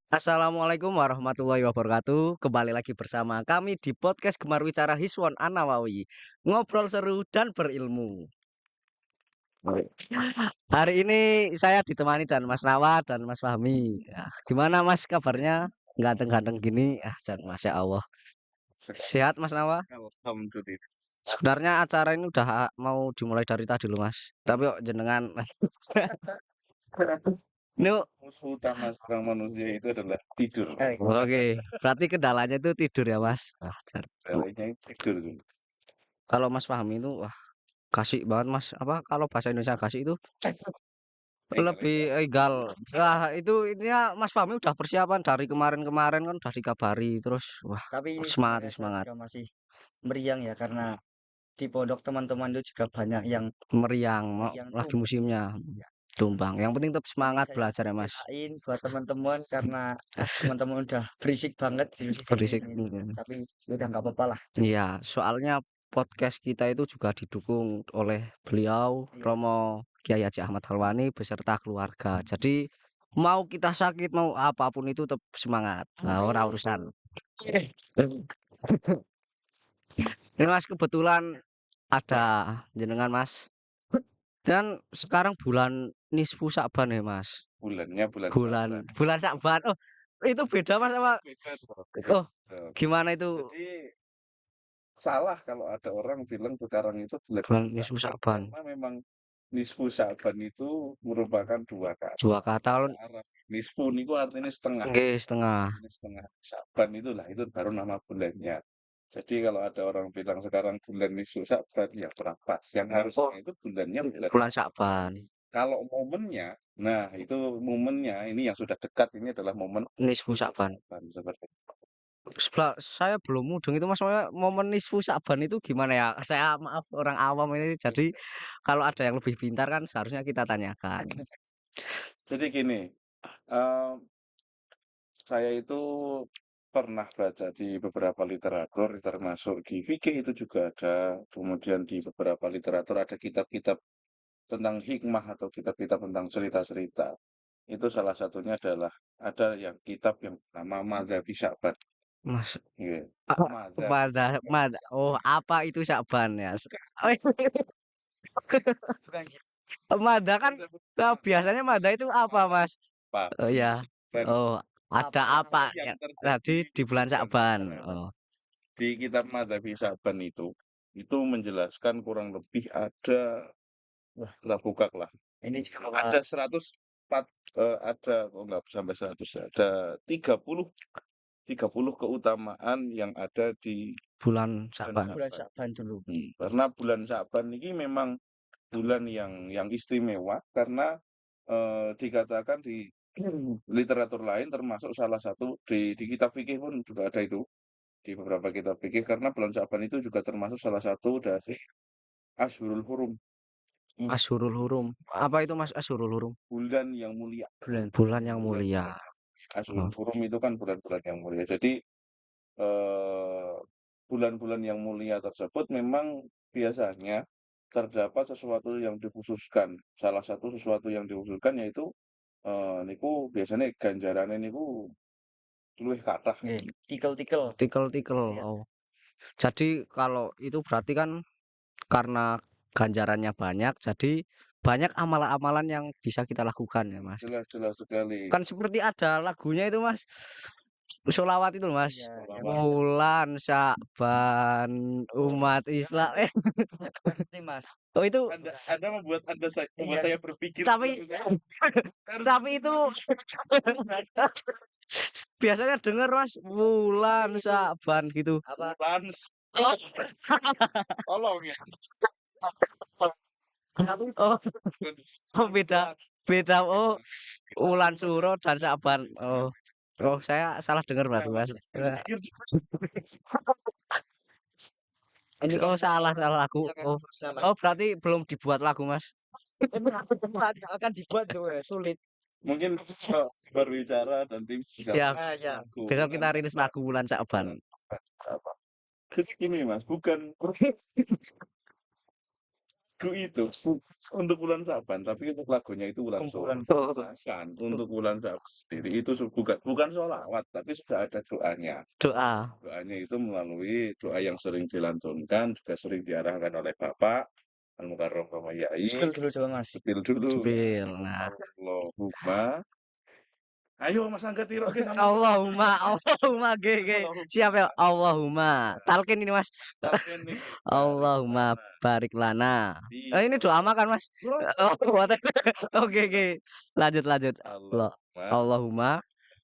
Assalamualaikum warahmatullahi wabarakatuh. Kembali lagi bersama kami di podcast Gemar Wicara Hiswon An-Nawawi. Ngobrol seru dan berilmu. Hari ini saya ditemani dan Mas Nawa dan Mas Fahmi. Ya, gimana Mas kabarnya? Ganteng-ganteng gini. Masya Allah. Sehat Mas Nawa? Alhamdulillah. Sebenarnya acara ini udah mau dimulai dari tadi loh Mas. Tapi kok jenengan Nu, Musuh utama seorang manusia itu adalah tidur. oke. Berarti kendalanya itu tidur ya Mas. Caranya tidur. Kalau Mas Fahmi itu wah kasih banget Mas. Apa kalau bahasa Indonesia kasih itu lebih egal. Wah, itu intinya Mas Fahmi udah persiapan dari kemarin-kemarin kan udah dikabari terus wah Tapi semangat saya semangat juga masih meriang ya karena di pondok teman-teman itu juga banyak yang meriang lagi tumbang. musimnya Ya. tumbang. Yang penting tetap Tapi semangat saya belajar ya Mas. belain buat teman-teman karena teman-teman udah berisik banget di Berisik. sini. Tapi udah nggak apa-apa lah. Iya, soalnya podcast kita itu juga didukung oleh beliau Iya. Romo Kiai Haji Ahmad Halwani beserta keluarga. Jadi mau kita sakit mau apapun itu tetap semangat. Nah, ora urusan. Ini Mas kebetulan ada jenengan Mas. Dan sekarang bulan nisfu Sa'ban ya Mas. Bulannya Bulan Sa'ban. Oh, itu beda Mas sama beda dong. oh, gimana itu Jadi salah kalau ada orang bilang sekarang itu bulan nisfu Sa'ban? karena memang nisfu Sa'ban itu merupakan dua kata. Dua kata Bahasa Arab. Nisfu itu artinya setengah. nggih setengah. Ini setengah Sa'ban itulah itu baru nama bulannya. Jadi kalau ada orang bilang sekarang bulan nisfu Sa'ban ya kurang pas. Yang harusnya itu bulannya Bulan Sa'ban. Kalau momennya, nah itu momennya ini yang sudah dekat ini adalah momen Nisfu Sa'ban. seperti itu. Saya belum mudeng itu Mas momen nisfu Sa'ban itu gimana ya? Saya maaf orang awam ini jadi kalau ada yang lebih pintar kan seharusnya kita tanyakan. Jadi gini, eee, saya itu pernah baca di beberapa literatur termasuk di fikih itu juga ada, kemudian di beberapa literatur ada kitab-kitab tentang hikmah atau kitab-kitab tentang cerita-cerita. Itu salah satunya adalah ada yang kitab yang bernama Madhabi Sya'ban. Mas Iya, oh apa itu Sa'ban ya? Bukan gitu. Mada kan biasanya Mada itu apa Mas? Pak. Oh ya. Dan Oh, ada apa yang ya terjadi tadi di bulan Sa'ban. Oh. di kitab Madhabi Sya'ban itu menjelaskan kurang lebih ada lah buka lah. Ini juga Ada 104 ada kok nggak sampai 100 ya, ada 30 keutamaan yang ada di Bulan Sa'ban. bulan Sa'ban dulu. Karena bulan Sa'ban ini memang bulan yang istimewa karena dikatakan di literatur lain termasuk salah satu di kitab fikih pun juga ada itu. Di beberapa kitab fikih karena bulan Sa'ban itu juga termasuk salah satu dari Ashhurul Hurum. Asyurul Hurum. Apa itu Mas Asyurul Hurum? Bulan yang mulia. Bulan yang mulia. Ashhurul Hurum itu kan bulan-bulan yang mulia. Jadi eh, bulan-bulan yang mulia tersebut memang biasanya terdapat sesuatu yang dikhususkan. Salah satu sesuatu yang dikhususkan yaitu niku biasanya ganjarannya niku luwih kathah. Tikel-tikel. Tikel-tikel. Iya. Oh. Jadi kalau itu berarti kan karena ganjarannya banyak, jadi banyak amalan-amalan yang bisa kita lakukan ya Mas. Jelas-jelas sekali. Kan seperti ada lagunya itu Mas. Sholawat itu loh, Mas. Iya, Sholawat. Bulan Sa'ban umat Islam. Pasti Mas. Oh itu Anda membuat Iya. saya berpikir. tapi tapi itu biasanya denger Mas bulan Sa'ban gitu. Apa? Lans, tolong ya. Oh, oh beda beda oh Wulan Suro dan Sa'ban. Oh. Oh, saya salah dengar berarti, Mas. Ini Oh, salah aku. Oh. Oh, berarti belum dibuat lagu, Mas. akan dibuat tuh sulit. Mungkin berbicara dan tim bisa Ya, ya. besok kita rilis lagu Wulan Sa'ban. apa? Jadi gini Mas, bukan lagu itu untuk bulan Syaban, tapi untuk lagunya itu bulan Kumpulan Syawal. Oh, Bukan, untuk bulan Syaban sendiri itu bukan sholawat, tapi sudah ada doanya. doa. Doanya itu melalui doa yang sering dilantunkan, juga sering diarahkan oleh Bapak Al-Mukarram Bapak Yai. Spill dulu coba Mas. Sepil dulu. Sepil. Nah, Allahumma. Ayo Mas Angga tiroke sama Allahumma, Allahumma, ge. Siap ya, Allahumma. Talkin ini Mas. Talqin nih. Allahumma barik lana. Ini Iya. doa makan Mas. Oh, oke. Lanjut. Allah. Allahumma Allahumma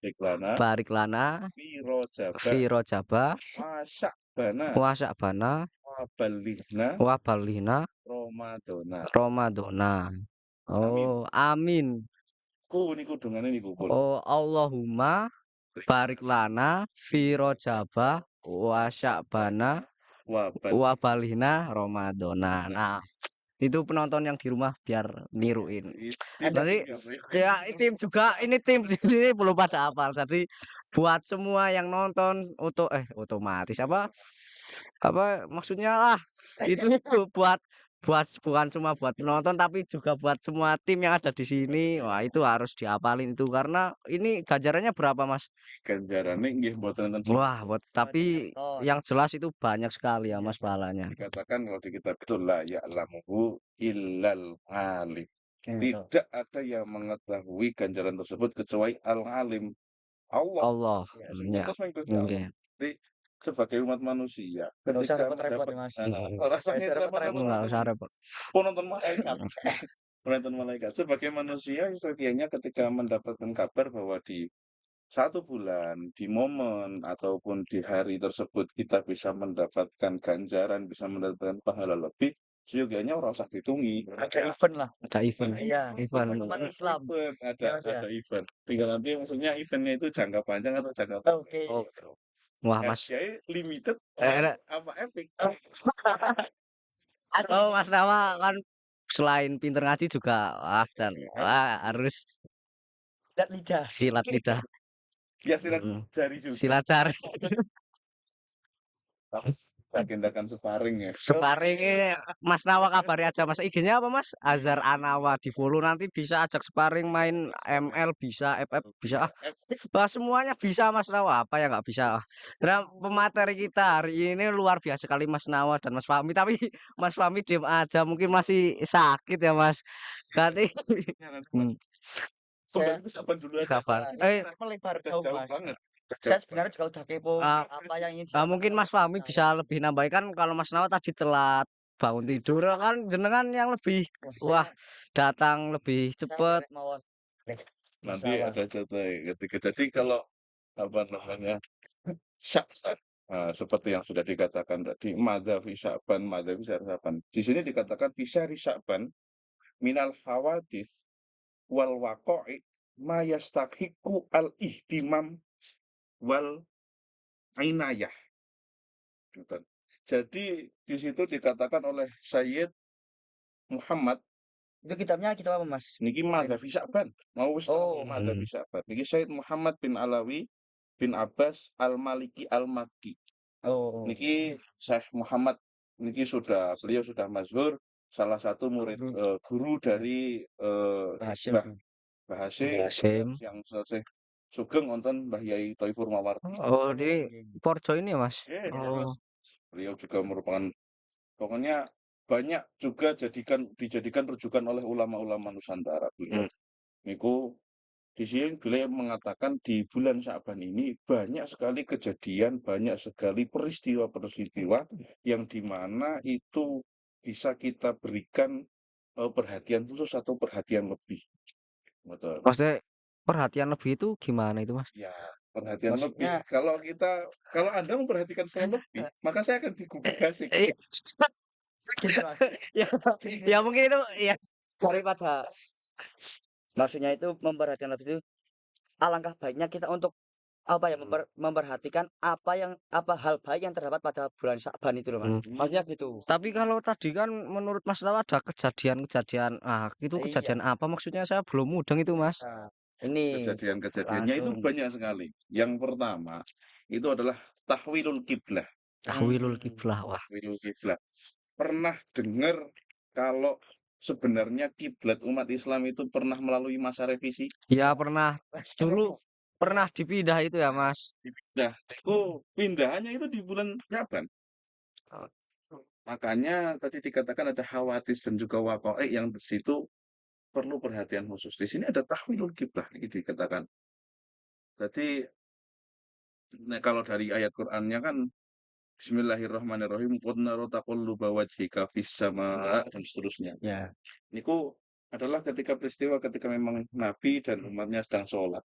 barik lana barik lana fi rojaba fi rojaba wasya'bana wa sya'bana wabalighna wa balihna Ramadana. Ramadana. Oh, amin. Niku dungane niku pun. Oh, Allahumma barik lana fi rojaba wa sya'bana wa balihna Ramadana. Nah, itu penonton yang di rumah biar niruin. Nanti ya tim juga ini tim ini belum pada hafal. Jadi buat semua yang nonton otomatis apa maksudnya lah itu buat bukan cuma buat penonton tapi juga buat semua tim yang ada di sini. Wah, itu harus dihafalin itu karena ini ganjarannya berapa, Mas? Ganjarane nggih mboten enten Wah, tapi Penonton. yang jelas itu banyak sekali ya, Mas, pahalanya. dikatakan kalau di kitab itu la ya'lamuhu illal alim. Gitu. Tidak ada yang mengetahui ganjaran tersebut kecuali al-alim. Allah. Allah. Ya, Ya. terus mengikuti Allah. Oke. Jadi sebagai umat manusia Nggak usah ketika repot-repot ya mendapat Mas. rasanya Nggak usah repot-repot. Enggak usah repot. penonton malaikat penonton malaikat sebagai manusia setianya ketika mendapatkan kabar bahwa di satu bulan di momen ataupun di hari tersebut kita bisa mendapatkan ganjaran bisa mendapatkan pahala lebih seyogianya orang usah dihitungi Ada event lah. Ada event. Iya. Event. Umat Islam. event Ya, Mas, ya. ada event tinggal nanti maksudnya eventnya itu jangka panjang atau jangka Oke. Oh. Wah, Mas. hadiahnya limited Eh, apa epic Oh, Mas Rawa kan selain pinter ngaji juga harus Lihat lidah. silat lidah. ya silat Mm. jari juga Silat jari. agendakan sparring ya Sparring ini Mas Nawa kabari aja Mas. IG-nya apa Mas? Azhar Anawa di follow nanti bisa ajak sparring main ML bisa, FF bisa. Wah, semuanya bisa Mas Nawa. Apa yang nggak bisa? Nah, pemateri kita hari ini luar biasa sekali Mas Nawa dan Mas Fahmi. Tapi Mas Fahmi diem aja mungkin masih sakit ya Mas. Ganti. Kembali ke Saban dulu aja. Kapan? Melebar Udah jauh jauh Mas. banget. Saya sebenarnya juga udah kepo Ah, apa yang ingin mungkin Mas Fahmi bisa lebih nambahkan kalau Mas Nawa tadi telat bangun tidur kan jenengan yang lebih wah datang lebih cepet. Nanti ada jatah ketika jadi kalau apa namanya Sya'ban seperti yang sudah dikatakan tadi madza fi Sya'ban madza fi Sya'ban di sini dikatakan bisa di Sya'ban minal hawadits wal waqa'i ma yastahiqu al ihtimam wal inayah gitu. Jadi di situ dikatakan oleh Sayyid Muhammad Itu kitabnya kitab apa Mas? niki Madhabi Sya'ban mau wis Oh. Madhabi Sya'ban niki Sayyid Muhammad bin Alawi bin Abbas Al-Maliki Al-Makki Oh. niki Syekh Muhammad niki beliau sudah masyhur salah satu murid guru dari Hasyim. Mbah Hasyim yang selesai sugeng wonten Mbah Yai Thaifur Mawardi. Oh, di Porjo ini ya Mas? Oh. Beliau juga merupakan pokoknya banyak juga dijadikan rujukan oleh ulama-ulama Nusantara beliau. Niku di sini beliau mengatakan di bulan Sya'ban ini banyak sekali kejadian, banyak sekali peristiwa-peristiwa yang dimana itu bisa kita berikan perhatian khusus atau perhatian lebih. Betul. Maksudnya perhatian lebih itu gimana itu Mas? Ya, perhatian Maksudnya- lebih. Kalau Anda memperhatikan saya lebih, maka saya akan digubris asik. Gitu, Mas. Ya mungkin itu ya Daripada maksudnya itu memperhatikan lebih itu alangkah baiknya kita untuk apa ya memperhatikan apa hal baik yang terdapat pada bulan Sya'ban itu loh Mas. Maksudnya gitu. Tapi kalau tadi kan menurut Mas Nawa ada kejadian-kejadian itu Iya. kejadian apa maksudnya saya belum mudeng itu Mas. Nah, ini Kejadian-kejadiannya itu langsung. banyak sekali. Yang pertama itu adalah tahwilul kiblah. Tahwilul kiblah. Wah, Tahwilul kiblat. Pernah dengar kalau sebenarnya kiblat umat Islam itu pernah melalui masa revisi? ya pernah dulu pernah dipindah itu ya, Mas. Dipindah. Itu pindahannya itu di bulan Syaban. Makanya tadi dikatakan ada khawatir dan juga waqa'i yang di situ perlu perhatian khusus. Di sini ada tahwilul kiblah ini dikatakan. Jadi nah, kalau dari ayat Qur'annya kan Bismillahirrahmanirrahim. Qad nara taqalluba wajhika fis sama dan seterusnya. Ya. Niku adalah ketika peristiwa ketika memang Nabi dan umatnya sedang sholat.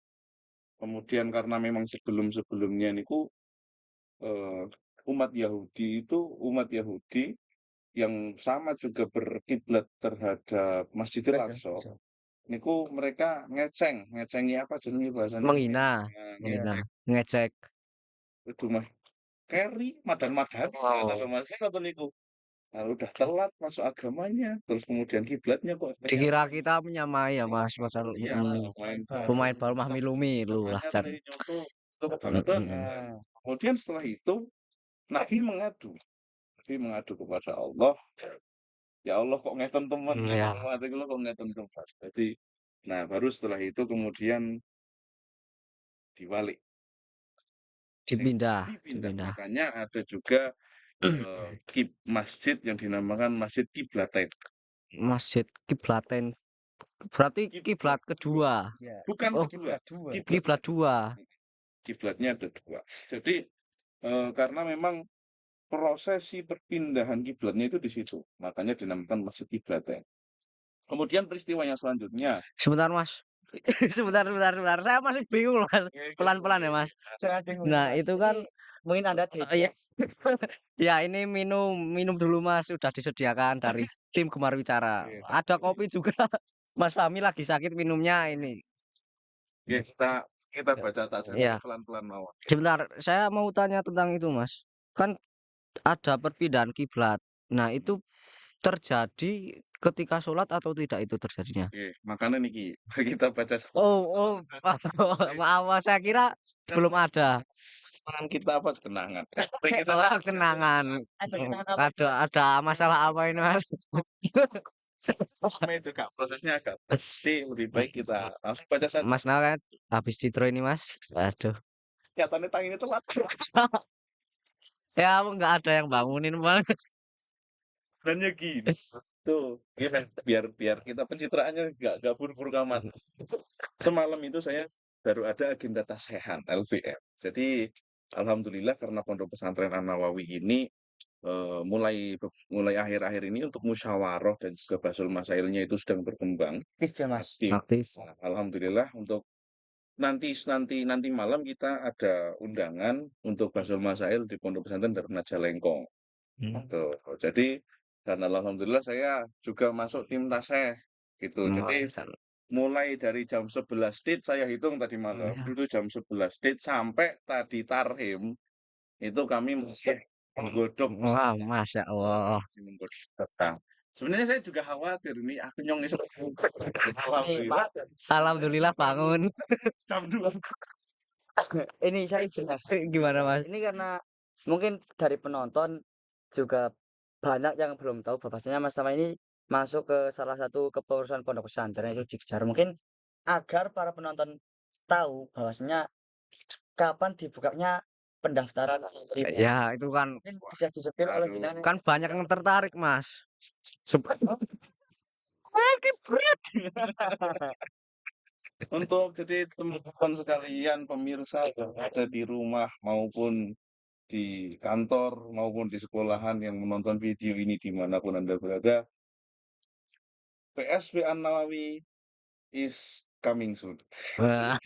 Kemudian karena memang sebelum-sebelumnya niku eh, umat Yahudi yang sama juga berkiblat terhadap Masjidil Aqsa. Niku mereka ngecengi apa jenenge bahasanya? Menghina, Nah, menghina, ngecek. ngecek. Itu mah Keri, madan-madan, Wow. kata Mas apa niku. Nah, udah telat masuk agamanya, terus kemudian kiblatnya kok Dikira kita menyamai ya, Mas, padahal iya, main pemain baru. bal mah milu-milu lah, Makanya Chan. saya nyontoh itu kebangetan. Kemudian setelah itu Nabi mengadu. Nabi mengadu kepada Allah, ya Allah kok ngeten teman, Ya, umat iku lho kok ngeten teman. Jadi, nah baru setelah itu kemudian diwalik, sing dipindah, dipindah. dipindah. Makanya ada juga masjid yang dinamakan Masjid Kiblatain. Masjid Kiblaten. Berarti kiblat Kiblat kedua. bukan Oh, kedua, kiblat dua. kiblatnya ada dua. Jadi karena memang prosesi perpindahan kiblatnya itu di situ, makanya dinamakan Masjid Kiblatain. Kemudian peristiwanya selanjutnya, Sebentar, Mas. Sebentar. Saya masih bingung, Mas. Pelan-pelan ya, Mas. Jangan bingung, Nah, Mas. itu kan Ini mungkin Anda iya. digest. Ya, ini minum dulu, Mas. Sudah disediakan dari tim Gemar Wicara. Oke, Ada kopi juga. Mas Fahmi lagi sakit minumnya ini. ya, kita baca tak Ya, pelan-pelan mawon. sebentar. Saya mau tanya tentang itu, Mas. Kan ada perpindahan kiblat. Nah, itu terjadi ketika sholat atau tidak itu terjadinya? Oke, makanya niki kita baca Oh, maaf, Mas. Saya kira belum ada. kenangan kita apa kenangan. Mari kita Oh, kenangan. Ada kenangan apa, Mas? Ada masalah apa ini, Mas? namanya juga prosesnya agak jadi lebih baik kita langsung baca saja. Mas Nal kan habis citro ini, Mas. Aduh. Nyatanya tangan itu telat. Ya, nggak ada yang bangunin, Bang. Sebenarnya gini. Tuh, gimana? Biar kita pencitraannya nggak buruk-buruk amat. Semalam itu saya baru ada agenda tashehan LPM. Jadi alhamdulillah karena Pondok Pesantren An-Nawawi ini mulai akhir-akhir ini untuk musyawarah dan juga Basul Masailnya itu sedang berkembang Aktif ya, Mas. aktif. Aktif. Nah, alhamdulillah untuk nanti malam kita ada undangan untuk Basul Masail di Pondok Pesantren Darul Najah Lengkong. Tuh. Jadi dan alhamdulillah saya juga masuk tim taseh gitu. Jadi mulai dari jam 11 tit saya hitung tadi malam itu jam 11 tit sampai tadi tarhim itu kami masih menggodok Wah, Masya Allah. masih menggodok petang. Sebenarnya saya juga khawatir ini aku nyong esok. Nih, Alhamdulillah Pak. Alhamdulillah bangun. jam 2. Ini saya izin, Mas. Gimana, Mas? Ini karena mungkin dari penonton juga banyak yang belum tahu bahwasanya Mas Tama ini masuk ke salah satu kepengurusan pondok pesantren itu Jigjar. Mungkin agar para penonton tahu bahwasanya kapan dibukanya pendaftaran santri. Ya, itu kan Mungkin bisa disepil oleh Aduh. jenengan. kan banyak yang tertarik, Mas. Untuk jadi teman-teman sekalian pemirsa yang ada di rumah maupun di kantor maupun di sekolahan yang menonton video ini dimanapun Anda berada, PSB An-Nawawi is coming soon. Wah.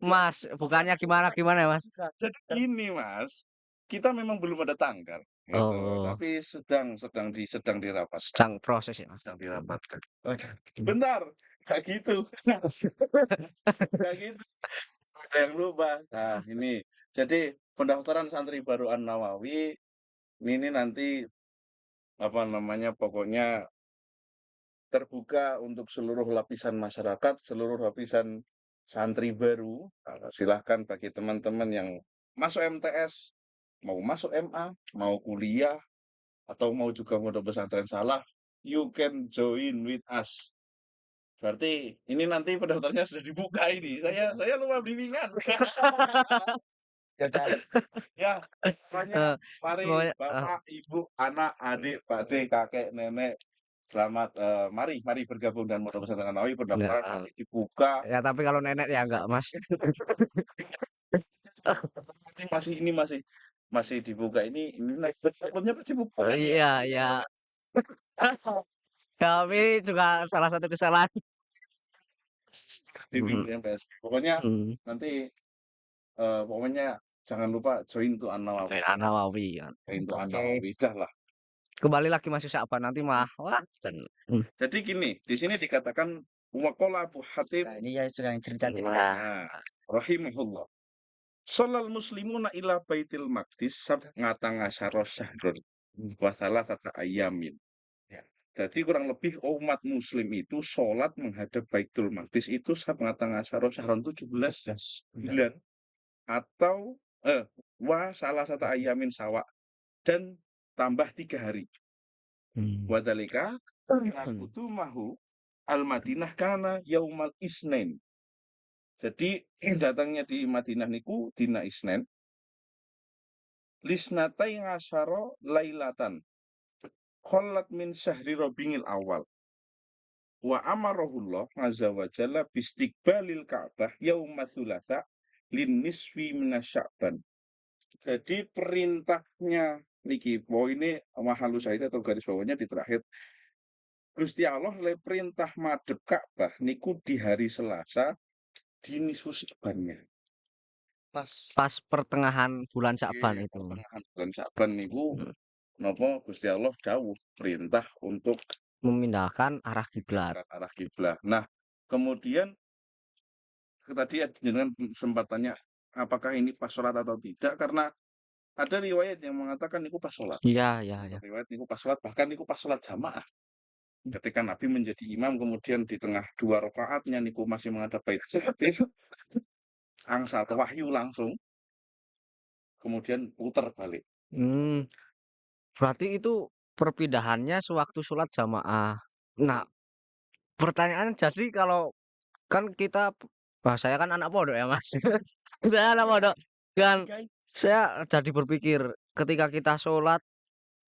Mas, bukannya gimana ya, Mas? Jadi gini Mas, kita memang belum ada tanggal gitu, Oh, tapi sedang dirapatkan, sedang proses ya, Mas. sedang dirapatkan. Bentar, kayak gitu. Kayak gitu. Ada yang lupa. Nah, ini. Jadi pendaftaran santri baru An-Nawawi ini nanti apa namanya pokoknya terbuka untuk seluruh lapisan masyarakat, seluruh lapisan santri baru. Silahkan bagi teman-teman yang masuk MTS, mau masuk MA, mau kuliah, atau mau juga mondok pesantren salah, you can join with us. Berarti ini nanti pendaftarnya sudah dibuka ini. Saya lupa bimbingan. Ya udah. Ya, pokoknya Eh, mari pokoknya, Bapak, Ibu, anak, adik, pakde, kakek, nenek, selamat mari bergabung dengan Pondok Pesantren An-Nawawi. enggak, Pendaftaran nanti dibuka. ya tapi kalau nenek ya enggak, Mas. Masih ini masih dibuka ini takutnya pasti buka kan ya. Iya, iya. Tapi juga salah satu kesalahan. Bimbing Mhm, MTS. Pokoknya mhm. nanti pokoknya jangan lupa join to An-Nawawi. Join An-Nawawi kan. Join to Oke. An-Nawawi. Dah lah. Kembali lagi Mas Syakban nanti mah wah, Jadi gini, di sini dikatakan waqala Abu Hatim Nah, ini ya sudah yang cerita-cerita. Nah, rahimahullah. Sholal muslimuna ila baitil maqdis sab'ata asyara syahrun wa thalathata ayyamin. Ya. Jadi kurang lebih umat muslim itu sholat menghadap Baitul Maqdis itu sab'ata asyara syahrun 17 bulan atau wa salah satu ayamin sawa dan tambah 3 hari. hmm. Wadhalika mahu al-Madinah kana yaumal isnin. Jadi datangnya di Madinah niku dina Isnin lisnatai ngasaro lailatan khollat min syahri Rabiul awal wa amarahullah azza wa jalla bistiqbalil Ka'bah yauma tsulatsa lin nisfi minasya'ban. Jadi perintahnya niki bahwa ini mahalu syahid atau garis bawahnya di terakhir Gusti Allah le perintah madhep Ka'bah niku di hari Selasa di nisfu Sya'bannya. Pas pertengahan bulan Syakban Oke, itu. pertengahan bulan Sya'ban niku Hmm. napa Gusti Allah dawuh perintah untuk Memindahkan arah kiblat. ke arah kiblat. Nah, kemudian tadi jenengan sempat tanya apakah ini pas sholat atau tidak karena ada riwayat yang mengatakan niku pas sholat. Iya, iya, iya. Riwayat niku pas sholat bahkan niku pas sholat jamaah. Ketika Nabi menjadi imam kemudian di tengah 2 rakaatnya niku masih menghadap Baitul Maqdis, angsal wahyu langsung kemudian putar balik. Hmm, berarti itu perpindahannya sewaktu sholat jamaah. Nah, pertanyaan jadi kalau kan kita wah saya kan anak pondok ya Mas. Saya anak pondok dan saya jadi berpikir ketika kita sholat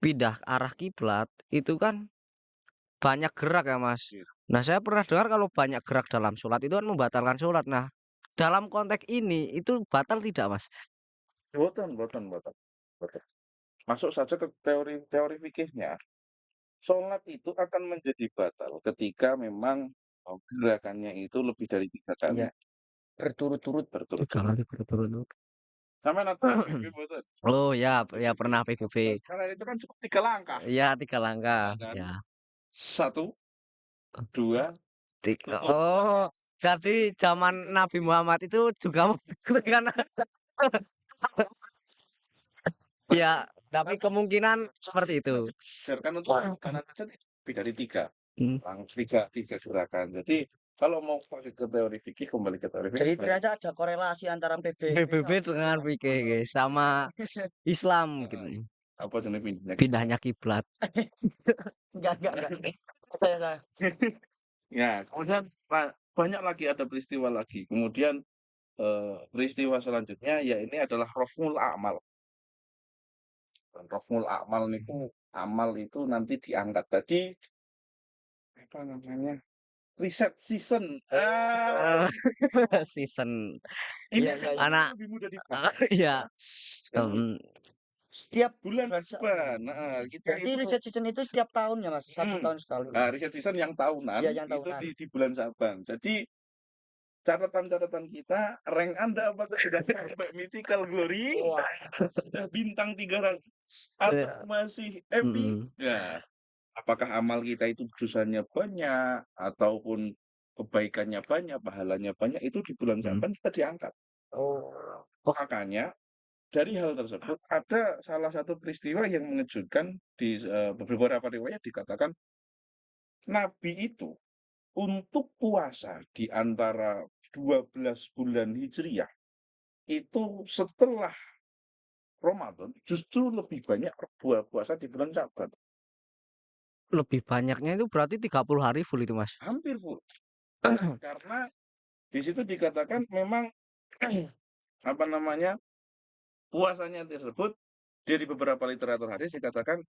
pindah arah kiblat itu kan banyak gerak ya Mas. Gitu. Nah saya pernah dengar kalau banyak gerak dalam sholat itu kan membatalkan sholat. Nah dalam konteks ini itu batal tidak Mas? Boten, boten, boten, boten. Masuk saja ke teori fikihnya. Sholat itu akan menjadi batal ketika memang gerakannya itu lebih dari 3 kali Iya, berturut-turut. berturut-turut. 3 kali berturut-turut. Sampean nonton PBB mboten? Oh ya, ya PBB. pernah PBB. Karena itu kan cukup 3 langkah, Ya 3 langkah. ya kan? Ya 1, 2, tiga. tutup. Oh jadi zaman Nabi Muhammad itu juga kan? Ya, tapi kemungkinan seperti itu. Diajarkan untuk kanan saja lebih dari 3. Hmm. Langsung 3 gerakan. Jadi kalau mau pakai ke teori fikih kembali ke teori Jadi fikih. ternyata ada korelasi antara PBB PBB dengan PKG sama Islam gitu. Apa jenis pindahnya? Pindahnya kiblat. Enggak. Saya. Ya, kemudian banyak lagi ada peristiwa lagi. Kemudian peristiwa selanjutnya ya ini adalah Raf'ul A'mal. Raf'ul A'mal niku amal itu nanti diangkat. Tadi apa namanya? Reset season. Season Ini Iya. anak lebih mudah dipahami. ya. Dan Setiap bulan Sya'ban. Kita Jadi itu reset season itu setiap tahun ya Mas? 1 tahun sekali. reset season yang tahunan Iya, yang itu tahunan. di bulan Sya'ban. Jadi catatan-catatan kita, rank Anda apakah sudah sampai mythical glory? Wah. Sudah bintang 300 atau masih epic? Ya, apakah amal kita itu dosanya banyak ataupun kebaikannya banyak, pahalanya banyak, itu di bulan Sya'ban kita diangkat. Oh. Makanya dari hal tersebut ada salah satu peristiwa yang mengejutkan di beberapa riwayat dikatakan Nabi itu untuk puasa di antara 12 bulan Hijriyah itu setelah Ramadan justru lebih banyak puasa di bulan Sya'ban, Lebih banyaknya itu berarti 30 hari full itu, Mas? hampir full. Karena di situ dikatakan memang apa namanya, puasanya tersebut dari beberapa literatur hadis dikatakan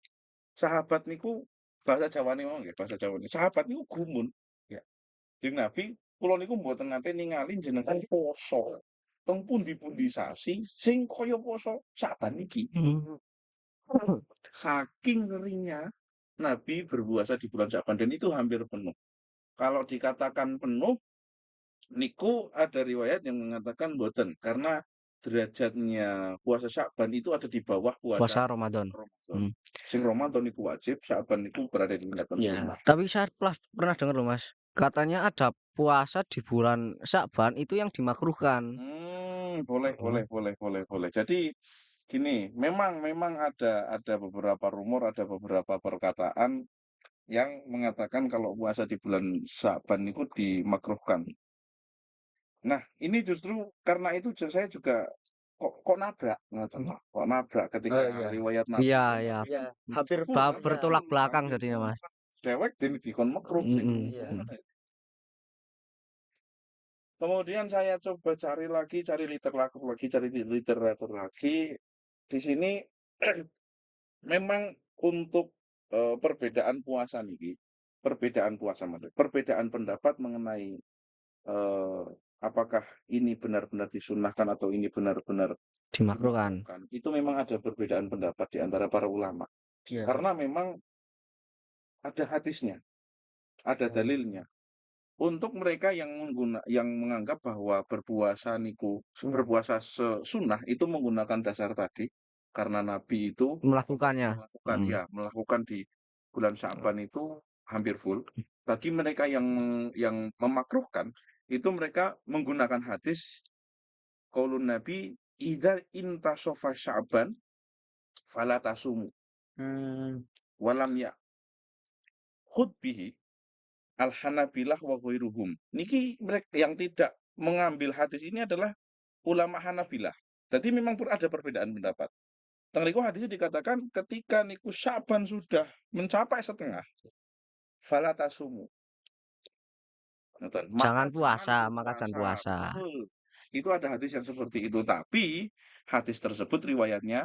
sahabat niku bahasa Jawane mau nggih, bahasa Jawane. Sahabat niku gumun, ya. Kanjeng Nabi, kula niku mboten nate ningali jenengan poso teng pundi-pundi sasi sing kaya poso Sa'ban iki. Mmm. Saking ngerinya Nabi berpuasa di bulan Sa'ban dan itu hampir penuh. Kalau dikatakan penuh, niku ada riwayat yang mengatakan boten karena derajatnya puasa Sa'ban itu ada di bawah puasa Puasa Ramadan. Ramadan. Mmm. Sing Ramadan niku wajib, Sa'ban niku berada di tingkatan Ya. sunnah. Tapi saya pernah dengar loh, Mas, katanya ada puasa di bulan Sya'ban itu yang dimakruhkan. Boleh. Jadi gini, memang ada beberapa rumor, ada beberapa perkataan yang mengatakan kalau puasa di bulan Sa'ban itu dimakruhkan. Nah, ini justru karena itu saya juga kok nabrak, ngoten lho, kok nabrak ketika Oh iya. riwayat Nabi Iya dan iya, Nabi Iya, hampir full, iya. bertolak belakang hampir jadinya, Mas. dewek dan dikon makruh sing Mhm, Iya. mhm. Kemudian saya coba cari lagi, cari literatur lagi. Di sini memang untuk perbedaan puasa niki, perbedaan puasa maksudnya, perbedaan pendapat mengenai apakah ini benar-benar disunahkan atau ini benar-benar Dimakruhkan. dimakruhkan. Itu memang ada perbedaan pendapat di antara para ulama. Iya. Karena memang ada hadisnya, ada dalilnya. Untuk mereka yang menganggap bahwa berpuasa sunnah itu menggunakan dasar tadi karena Nabi itu Melakukannya. Mhm. melakukan di bulan Sya'ban itu hampir full. Bagi mereka yang memakruhkan itu mereka menggunakan hadis qaulun Nabi idza intasofa Sya'ban fala tasumu Hmm. walam ya khud bihi al-Hanabilah wa ghairuhum. Niki mereka yang tidak mengambil hadis ini adalah ulama Hanabilah. Jadi memang ada perbedaan pendapat. Teng niku hadisnya dikatakan ketika niku Sya'ban sudah mencapai setengah, fala tasumu. Ngoten, Jangan puasa, maka jangan puasa. puasa. Betul. Itu ada hadis yang seperti itu, tapi hadis tersebut riwayatnya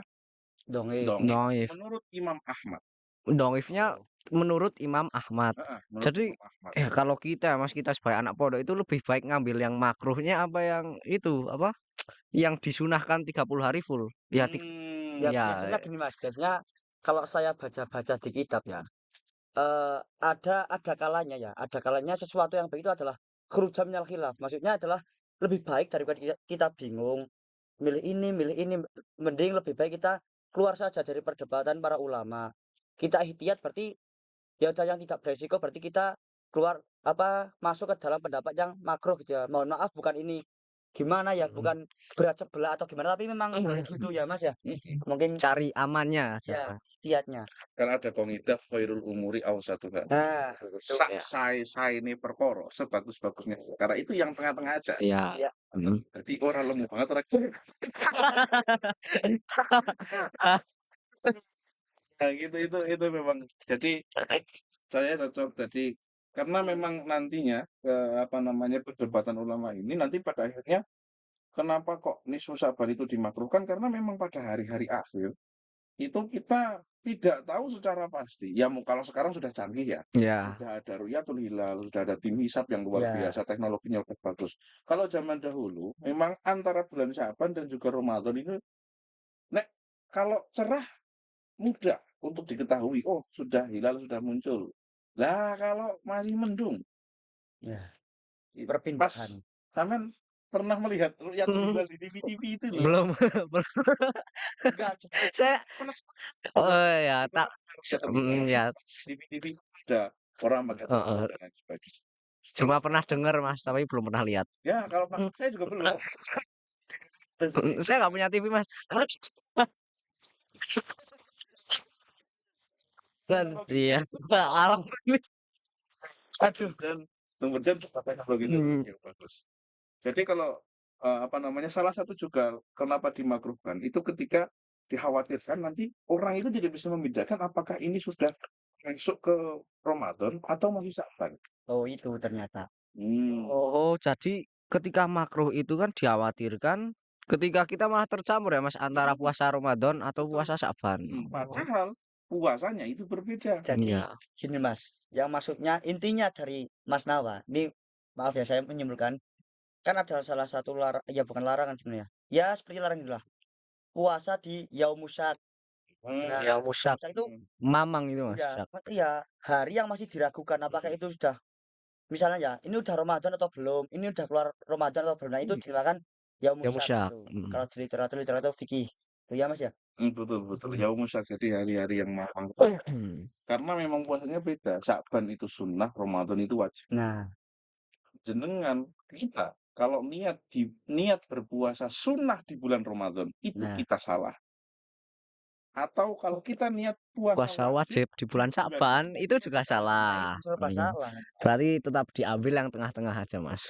Dongeng. dongeng Dhaif. menurut Imam Ahmad. Dhaifnya menurut Imam Ahmad. Menurut Jadi Imam Ahmad. kalau kita, Mas, kita sebagai anak pondok itu lebih baik ngambil yang makruhnya apa yang itu, apa, yang disunahkan 30 hari full. Ya Ya ya, biasanya gini Mas, biasanya kalau saya baca-baca di kitab ya, ada kalanya ya, ada kalanya sesuatu yang baik itu adalah khurujan minal khilaf. Maksudnya adalah lebih baik daripada kita bingung, milih ini, mending lebih baik kita keluar saja dari perdebatan para ulama. Kita ihtiyat berarti ya udah yang tidak beresiko berarti kita keluar masuk ke dalam pendapat yang makruh gitu ya. Mohon maaf bukan ini gimana ya, bukan berat sebelah atau gimana, tapi memang gitu ya Mas ya. Mungkin cari amannya aja, ya Mas. ihtiyatnya. Kan ada kaidah khairul umuri awsatuha. Nah, itu Ya. Sae-saene perkara sebagus-bagusnya perkara itu yang tengah-tengah aja. Iya. ya. Mhm. Jadi orang lemu banget orang. Nah, gitu itu memang. Jadi saya cocok jadi karena memang nantinya apa namanya perdebatan ulama ini nanti pada akhirnya kenapa kok nisfu Sa'ban itu dimakruhkan karena memang pada hari-hari akhir itu kita tidak tahu secara pasti. Ya kalau sekarang sudah canggih ya. Ya. Sudah ada ru'yatul hilal, sudah ada tim hisab yang luar Ya. biasa, teknologinya udah bagus. Kalau zaman dahulu memang antara bulan Syaban dan juga Ramadan itu nek kalau cerah mudah untuk diketahui, oh sudah hilal sudah muncul. Lah kalau masih mendung, Ya, pas perpindahan. sampean pernah melihat ru'yatul Mhm. hilal di TV-TV itu loh. Belum belum. Enggak, Saya oh ya, tak ya, TV-TV ada orang pakai heeh. topeng dan lain sebagainya. Cuma pernah dengar, Mas, tapi belum pernah lihat. Ya kalau saya juga belum. Saya nggak punya TV, Mas. Kan iya. Alam aduh. Dan kemudian teknologi yang bagus. Jadi kalau apa namanya salah satu juga kenapa dimakruhkan itu ketika dikhawatirkan nanti orang itu tidak bisa membedakan apakah ini sudah masuk ke Ramadan atau masih Sya'ban. Oh, itu ternyata. Oh, jadi ketika makruh itu kan dikhawatirkan ketika kita malah tercampur ya Mas antara Mhm, puasa Ramadan atau betul. puasa Sya'ban. Padahal puasanya itu berbeda. Jadi Iya. gini Mas, yang maksudnya intinya dari Mas Nawa, ini maaf ya saya menyimpulkan, kan ada salah satu ya bukan larangan sebenarnya. Ya seperti larangan itulah. Puasa di Yaumusyak. Nah, Ya musyak, Yaumusyak itu mamang itu Mas. iya, iya, hari yang masih diragukan apakah itu sudah misalnya ya, ini udah Ramadan atau belum, ini udah keluar Ramadan atau belum. Nah, itu dinamakan Ya Yaumusyak musyak. itu. Kalau di literatur fikih. Itu ya Mas ya? Betul betul. Yaumusyak, jadi hari-hari yang mamang. Karena memang puasanya beda. Sya'ban itu sunnah, Ramadan itu wajib. Nah, Jenengan kita kalau niat berpuasa sunnah di bulan Ramadan itu nah, kita salah. Atau kalau kita niat puasa Puasa wajib wajib di bulan di bulan Sya'ban Ramadan itu itu juga salah. nah salah. itu serba salah. Berarti tetap diambil yang tengah-tengah aja Mas.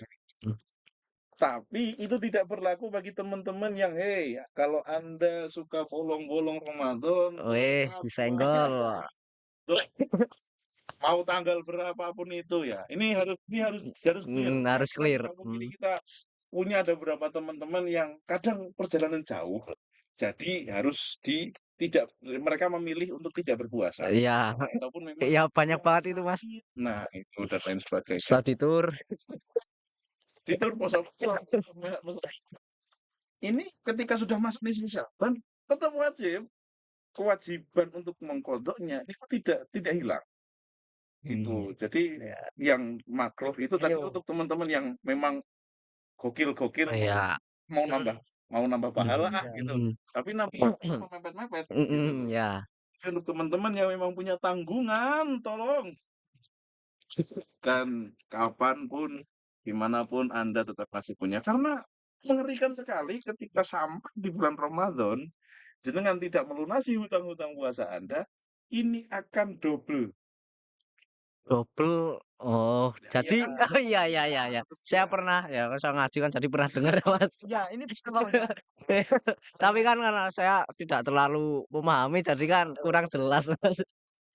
Tapi itu tidak berlaku bagi teman-teman yang, hei, kalau Anda suka bolong-bolong Ramadan, Weh, tetap disenggol. mau tanggal berapapun itu ya. Ini harus clear Harus karena di clear. kampung ini kita punya ada beberapa teman-teman yang kadang perjalanan jauh. Jadi harus tidak mereka memilih untuk tidak berpuasa Iya, ataupun memang iya banyak yang banget lagi itu Mas. sakit. Nah, itu dan lain sebagainya. Setelah ditur, Itu poso ini ketika sudah masuk nisfu Sya'ban tetap wajib. Kewajiban untuk mengqadha'nya itu tidak hilang, gitu. Jadi Ya, yang makruh itu tadi ayo. untuk teman-teman yang memang gokil-gokil ya. mau nambah mau nambah pahala Ya. gitu, tapi nambahnya mepet-mepet gitu loh. Ya. Jadi untuk teman-teman yang memang punya tanggungan, tolong kan kapan pun, dimanapun Anda tetap masih punya. Karena mengerikan sekali ketika sampai di bulan Ramadan, jenengan tidak melunasi hutang-hutang puasa Anda, ini akan double. Double. Oh, Ya, jadi kan oh iya iya iya ya. Saya pernah ya saya ngaji kan jadi pernah dengar Mas. Ya, ini bisa banget. Tapi kan karena saya tidak terlalu memahami jadi kan kurang jelas Mas.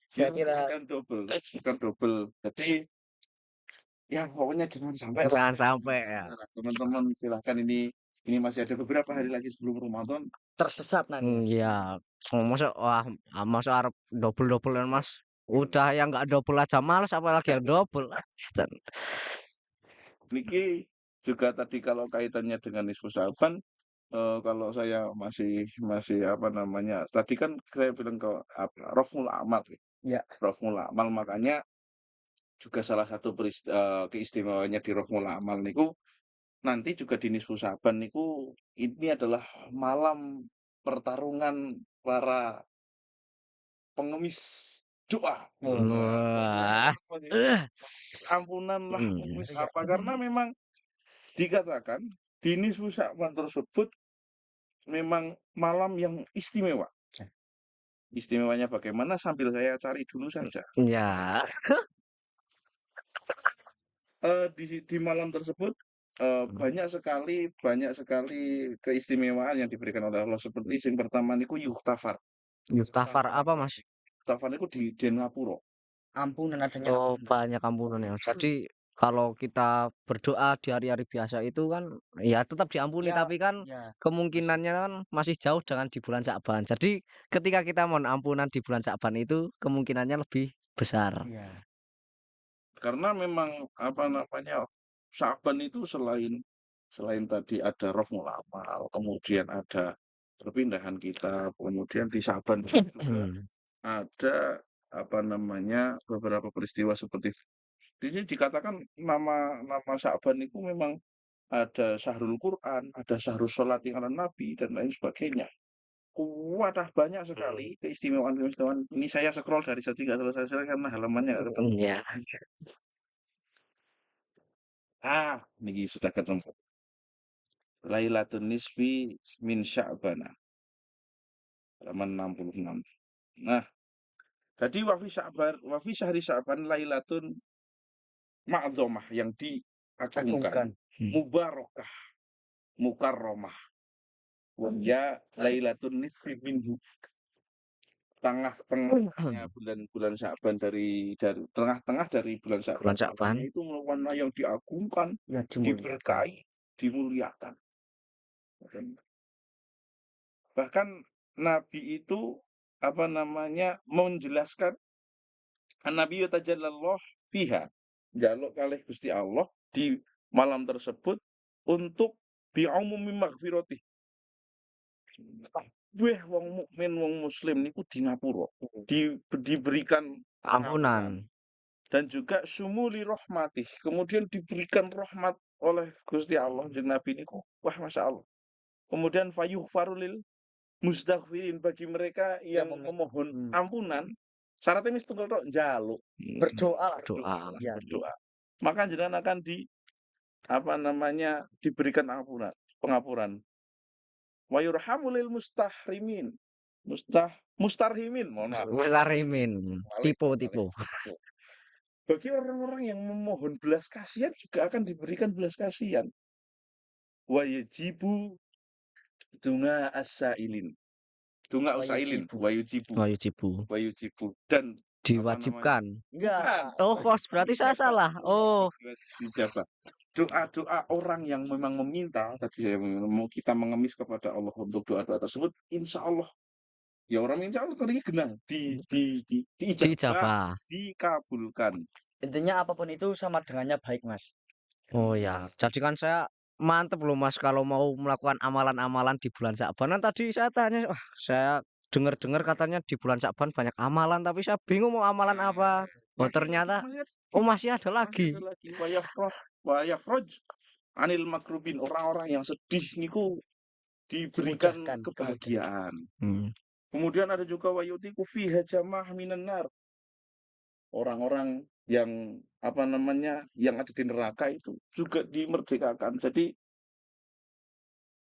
Saya itu kira akan double. Jadi ya pokoknya jangan sampai lah. Jangan sampai ya. Nah, teman-teman silahkan ini masih ada beberapa hari lagi sebelum Ramadan. tersesat nanti. Iya. Masa wah masa arep double-doublean Mas. Udah yang nggak double aja males apalagi yang double. Niki juga tadi kalau kaitannya dengan nisfu Sya'ban, kalau saya masih apa namanya, tadi kan saya bilang ke apa, raf'ul amal, Ya. raf'ul amal, makanya juga salah satu keistimewaannya di raf'ul amal niku nanti juga di nisfu Sya'ban niku ini adalah malam pertarungan para pengemis doa. Wah. Ampunan lah, pengemis Iya. apa, karena memang dikatakan di nisfu Sya'ban tersebut memang malam yang istimewa. Istimewanya bagaimana sambil saya cari dulu saja. Ya. Di malam tersebut, banyak sekali keistimewaan yang diberikan oleh Allah, seperti yang pertama niku yuktafar. Yuktafar apa Mas? Yuktafar niku di den ngapura. Ampunan adanya Oh, ampunan. banyak ampunan ya. Jadi kalau kita berdoa di hari-hari biasa itu kan ya tetap diampuni Ya, tapi kan ya. kemungkinannya kan masih jauh dengan di bulan Sya'ban. Jadi ketika kita mohon ampunan di bulan Sya'ban itu kemungkinannya lebih besar. Iya. Karena memang apa namanya, Sya'ban itu selain tadi ada raf'ul amal, kemudian ada perpindahan kita, kemudian di Sya'ban itu juga ada apa namanya, beberapa peristiwa seperti di sini dikatakan nama nama Sya'ban itu memang ada Syahrul Quran, ada Syahrul Sholati 'alan Nabi dan lain sebagainya. Wadah banyak sekali keistimewaan-keistimewaan. Ini saya scroll dari tadi nggak selesai-selesai karena halamannya nggak ketemu. Iya. Niki sudah ketemu. Lailatul Nisfi min Sya'bana, halaman 66. Nah, jadi wa fi syahri Sya'ban lailatun ma'dzamah yang diagungkan, Agungkan. mubarakah, mukarramah. wa hiya lailatun nisfi minhu. Tengah-tengahnya bulan Sya'ban dari tengah-tengah dari bulan Sya'ban. Bulan Sya'ban. Makanya itu merupakan yang diagungkan, Ya dimuliakan. diberkahi, dimuliakan. Bahkan Nabi itu menjelaskan Nabi tajallallah fiha. Njaluk kalih Gusti Allah di malam tersebut untuk bi'umumi maghfirati. Weh wong mukmin wong muslim niku di ngapura diberikan Ampunan. dan juga sumuli rahmatih, kemudian diberikan rahmat oleh Gusti Allah jeung Nabi niku. Wah, Masya Allah. Kemudian fayughfarulil mustaghfirin, bagi mereka yang memohon ampunan, syaratnya mesti tunggal tok njaluk, Berdoa lah. Doa. Ya. berdoa. Maka jenengan akan diberikan pengampunan. Wa yurhamulil mustarhimin. Mohon maaf. Musarimin. Tipu. Bagi orang-orang yang memohon belas kasihan juga akan diberikan belas kasihan. Wa yajibu dunga as-sailin. Dunga usailin. Wa yujibu. Dan Diwajibkan. Enggak. Oh, kos berarti saya salah. Oh. dijabah. Doa-doa orang yang memang meminta, tadi mau kita mengemis kepada Allah untuk doa-doa tersebut, insya Allah ya orang insya Allah tadi kena diijabah, Dijabah. dikabulkan. Intinya apapun itu sama dengannya baik, Mas. Oh ya, jadi kan saya mantep loh Mas kalau mau melakukan amalan-amalan di bulan Sya'ban. Kan tadi saya tanya, wah saya dengar-dengar katanya di bulan Sya'ban banyak amalan, tapi saya bingung mau amalan apa. Oh ternyata, masih ada lagi. Wa yafraj anil makrubin, orang-orang yang sedih niku diberikan Dimudahkan kebahagiaan. Hmm. Kemudian ada juga wa yutiqu fiha jamah minan nar. Orang-orang yang yang ada di neraka itu juga dimerdekakan. Jadi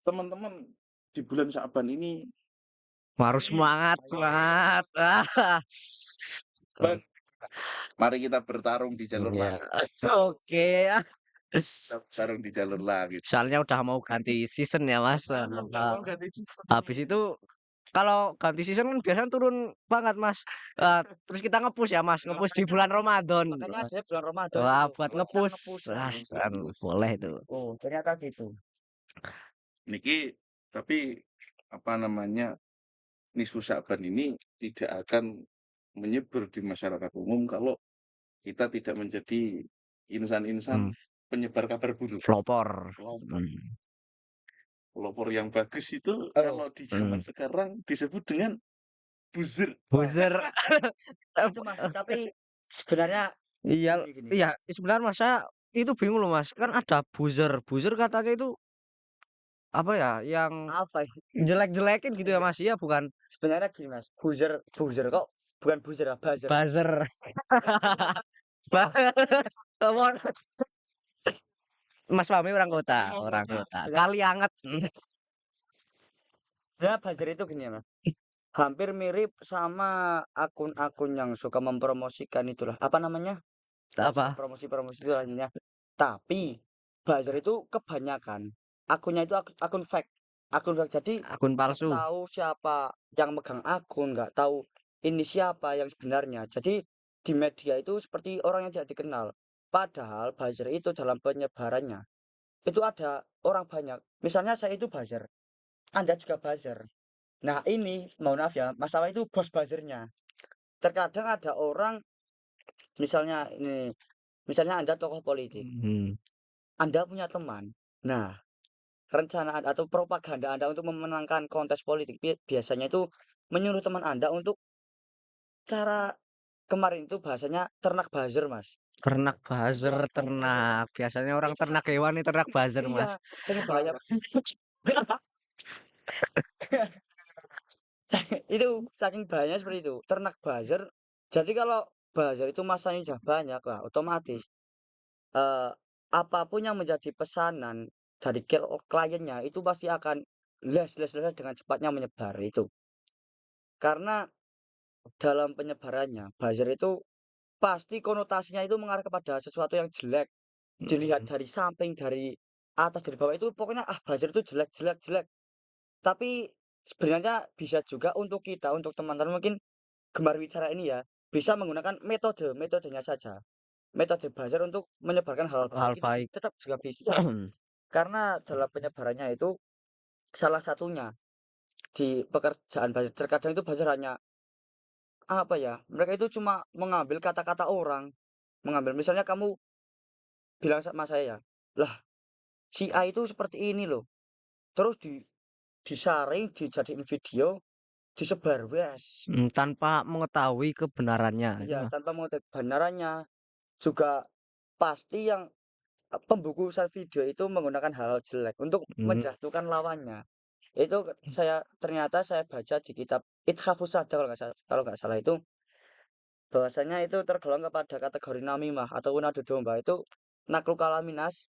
teman-teman di bulan Sya'ban ini Harus semangat. Mari kita bertarung di jalur Ya. langit. Oke. Kita bertarung di jalur langit. Soalnya udah mau ganti season ya Mas. Mau ganti season. Habis itu kalau ganti season kan biasanya turun banget Mas. Terus kita nge-push ya Mas, nge-push di bulan Ramadan. Makanya ada bulan Ramadan. Wah, itu. buat Kita nge-push. Kan boleh itu. Oh, ternyata gitu. Niki tapi nisfu Sya'ban ini tidak akan menyebar di masyarakat umum kalau kita tidak menjadi insan-insan penyebar kabar buruk. Pelopor. Pelopor yang bagus itu kalau di zaman sekarang disebut dengan buzzer. Itu Mas, tapi sebenarnya gini. Iya, sebenarnya Mas saya itu bingung loh Mas. Kan ada buzzer. Buzzer katanya itu apa ya, yang Apa ya? jelek-jelekin gitu ya Mas. Iya, bukan Sebenarnya gini Mas, buzzer kok bukan buzzer, buzzer. buzzer. Mas Fahmi orang kota. Kali anget. Ya, buzzer itu gini ya Mas. Hampir mirip sama akun-akun yang suka mempromosikan itulah. Apa namanya? Apa? Promosi-promosi itu lainnya. Tapi buzzer itu kebanyakan akunnya itu akun fake. Akun fake. Jadi Akun palsu. nggak tahu siapa yang megang akun, nggak tahu ini siapa yang sebenarnya. Jadi di media itu seperti orang yang tidak dikenal. Padahal buzzer itu dalam penyebarannya itu ada orang banyak. Misalnya saya itu buzzer, Anda juga buzzer. Nah ini, mohon maaf ya, masalah itu bos buzzernya. Terkadang ada orang, misalnya Anda tokoh politik, Anda punya teman. Nah, rencana atau propaganda Anda untuk memenangkan kontes politik biasanya itu menyuruh teman Anda untuk cara kemarin itu bahasanya ternak buzzer, Mas. Ternak buzzer, ternak. Biasanya orang ternak hewan ini ternak buzzer, Mas. Iya, saking bahaya. Itu saking bahayanya seperti itu, ternak buzzer. Jadi kalau buzzer itu masanya sudah banyak lah, otomatis apapun yang menjadi pesanan dari kliennya itu pasti akan les dengan cepatnya menyebar itu. Karena dalam penyebarannya buzzer itu pasti konotasinya itu mengarah kepada sesuatu yang jelek. Dilihat dari samping, dari atas, dari bawah itu pokoknya buzzer itu jelek. Tapi sebenarnya bisa juga untuk kita, untuk teman-teman mungkin gemar bicara ini ya, bisa menggunakan metodenya saja. Metode buzzer untuk menyebarkan hal Hal baik itu baik. tetap juga bisa. Karena dalam penyebarannya itu salah satunya di pekerjaan buzzer, terkadang itu buzzer hanya apa ya, mereka itu cuma mengambil kata-kata orang, mengambil misalnya kamu bilang sama saya, "Lah, si A itu seperti ini loh." Terus disaring, dijadiin video, disebar, wes. Tanpa mengetahui kebenarannya itu Iya, mah. tanpa mengetahui kebenarannya. Juga pasti yang pembungkusan video itu menggunakan hal-hal jelek untuk Mmm, menjatuhkan lawannya. Itu ternyata saya baca di kitab Ithafus Sada kalau nggak salah itu bahwasanya itu tergolong kepada kategori namimah ataupun adu domba itu naklul kalaminas